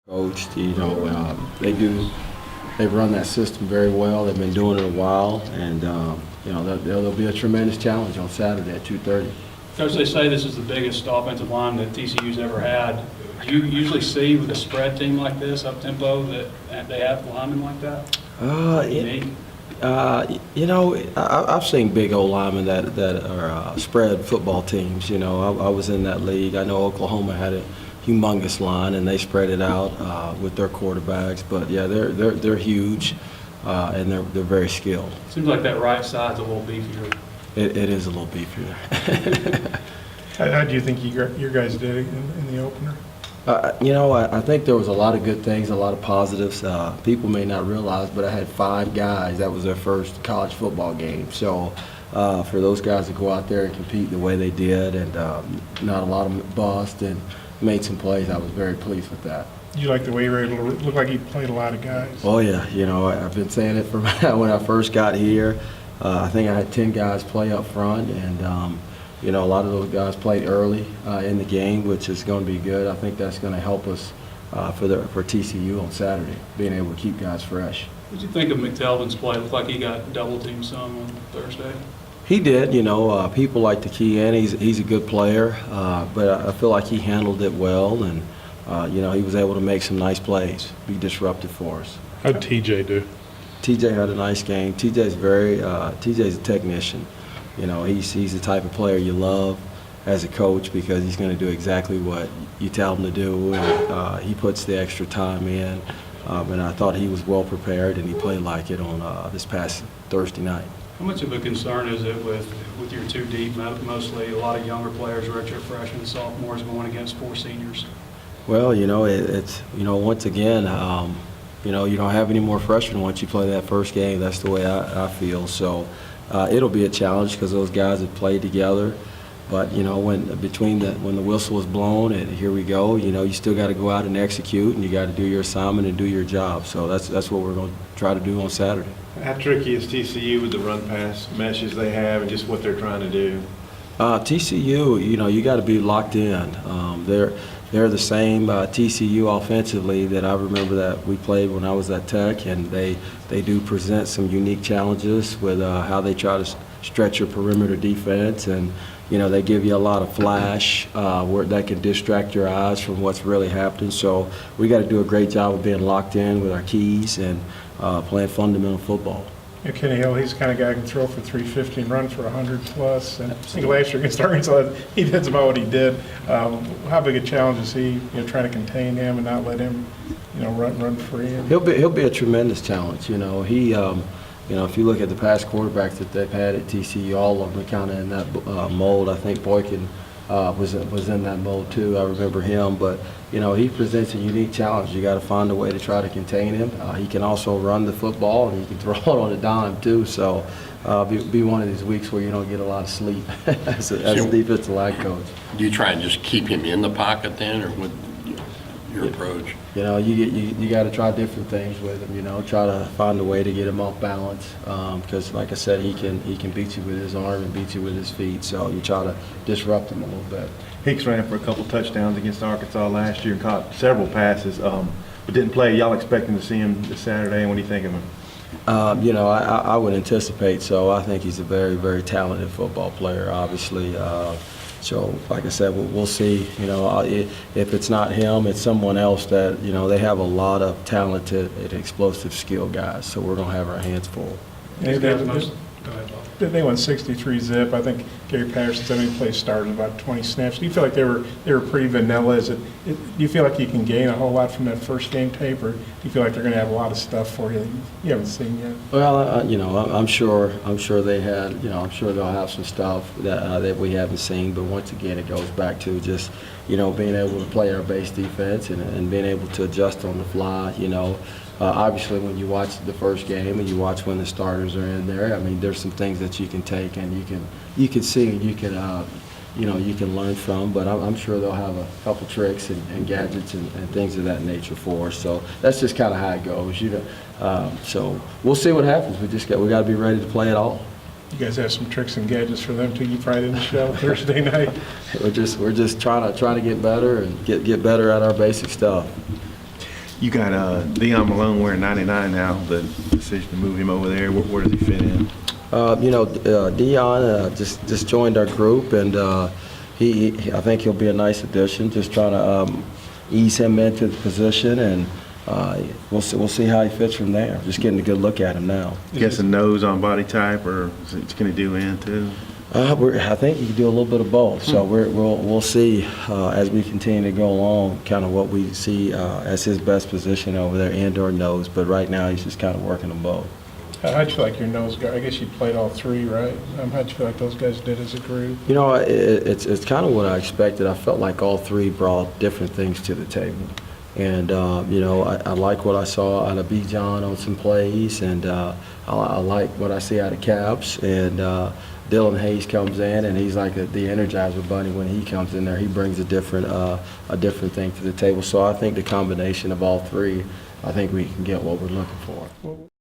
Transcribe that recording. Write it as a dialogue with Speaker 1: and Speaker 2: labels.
Speaker 1: Coached, they've run that system very well. They've been doing it a while, and there'll be a tremendous challenge on Saturday at 2:30.
Speaker 2: Coach, they say this is the biggest offensive line that TCU's ever had. Do you usually see with a spread team like this, up-tempo, that they have linemen like that?
Speaker 1: I've seen big old linemen that are spread football teams. I was in that league. I know Oklahoma had a humongous line, and they spread it out with their quarterbacks. But yeah, they're huge, and they're very skilled.
Speaker 2: Seems like that right side's a little beefier.
Speaker 1: It is a little beefier.
Speaker 3: How do you think your guys did in the opener?
Speaker 1: I think there was a lot of good things, a lot of positives. People may not realize, but I had 5 guys. That was their first college football game. So for those guys to go out there and compete the way they did, and not a lot of them bust and made some plays, I was very pleased with that.
Speaker 3: You like the way you were able to look like you played a lot of guys?
Speaker 1: Oh, yeah. I've been saying it from when I first got here. I think I had 10 guys play up front, and a lot of those guys played early in the game, which is going to be good. I think that's going to help us for TCU on Saturday, being able to keep guys fresh.
Speaker 2: What did you think of McTelvin's play? It looked like he got double-teamed some on Thursday.
Speaker 1: He did. People like to key in. He's a good player, but I feel like he handled it well, and he was able to make some nice plays, be disruptive for us.
Speaker 3: How did TJ do?
Speaker 1: TJ had a nice game. TJ's a technician. He's the type of player you love as a coach because he's going to do exactly what you tell him to do, and he puts the extra time in. And I thought he was well prepared, and he played like it on this past Thursday night.
Speaker 2: How much of a concern is it with your two deep, mostly a lot of younger players, redshirt freshmen, sophomores going against 4 seniors?
Speaker 1: Well, it's once again, you don't have any more freshmen once you play that first game. That's the way I feel. So it'll be a challenge because those guys have played together. But when the whistle is blown and here we go, you still got to go out and execute, and you got to do your assignment and do your job. So that's what we're going to try to do on Saturday.
Speaker 4: How tricky is TCU with the run-pass meshes they have and just what they're trying to do?
Speaker 1: TCU, you got to be locked in. They're the same TCU offensively that I remember that we played when I was at Tech, and they do present some unique challenges with how they try to stretch your perimeter defense, and they give you a lot of flash where that can distract your eyes from what's really happening. So we got to do a great job of being locked in with our keys and playing fundamental football.
Speaker 3: Kenny Hill, he's the kind of guy who can throw for 350 and run for 100+. And I think last year against Arkansas, he did about what he did. How big a challenge is he, trying to contain him and not let him, run free?
Speaker 1: He'll be a tremendous challenge. He, if you look at the past quarterbacks that they've had at TCU, all of them are kind of in that mold. I think Boykin was in that mold too. I remember him, but he presents a unique challenge. You got to find a way to try to contain him. He can also run the football, and he can throw it on a dime too. So be one of these weeks where you don't get a lot of sleep as a defensive line coach.
Speaker 5: Do you try and just keep him in the pocket then, or what your approach?
Speaker 1: You got to try different things with him. Try to find a way to get him off balance because, like I said, he can beat you with his arm and beat you with his feet. So you try to disrupt him a little bit.
Speaker 4: Hicks ran for a couple touchdowns against Arkansas last year and caught several passes, but didn't play. Y'all expecting to see him this Saturday, and what do you think of him?
Speaker 1: I would anticipate so. I think he's a very, very talented football player, obviously. So, like I said, we'll see. If it's not him, it's someone else that, they have a lot of talented and explosive skill guys. So we're going to have our hands full.
Speaker 2: Go ahead, Bob.
Speaker 3: They won 63 zip. I think Gary Patterson said he played started about 20 snaps. Do you feel like they were pretty vanilla? Do you feel like you can gain a whole lot from that first game tape, or do you feel like they're going to have a lot of stuff for you that you haven't seen yet?
Speaker 1: Well, I'm sure they had. I'm sure they'll have some stuff that we haven't seen. But once again, it goes back to just being able to play our base defense and being able to adjust on the fly. Obviously, when you watch the first game and you watch when the starters are in there, I mean, there's some things that you can take and you can see and you can learn from. But I'm sure they'll have a couple tricks and gadgets and things of that nature for us. So that's just kind of how it goes. So we'll see what happens. We got to be ready to play it all.
Speaker 3: You guys have some tricks and gadgets for them too. You probably didn't show Thursday night.
Speaker 1: We're just trying to get better and get better at our basic stuff.
Speaker 4: You got Dion Malone wearing 99 now, the decision to move him over there. Where does he fit in?
Speaker 1: Dion just joined our group, and I think he'll be a nice addition. Just trying to ease him into the position, and we'll see how he fits from there. Just getting a good look at him now.
Speaker 4: Guessing nose on body type, or can he do in too?
Speaker 1: I think he can do a little bit of both. So we'll see as we continue to go along, kind of what we see as his best position over there, and or nose. But right now, he's just kind of working them both.
Speaker 3: How'd you feel like your nose guard? I guess you played all three, right? How'd you feel like those guys did as a group?
Speaker 1: You know, it's kind of what I expected. I felt like all three brought different things to the table. And, I like what I saw out of B. John on some plays, and I like what I see out of Caps. And Dylan Hayes comes in, and he's like the Energizer Bunny when he comes in there. He brings a different thing to the table. So I think the combination of all three, I think we can get what we're looking for.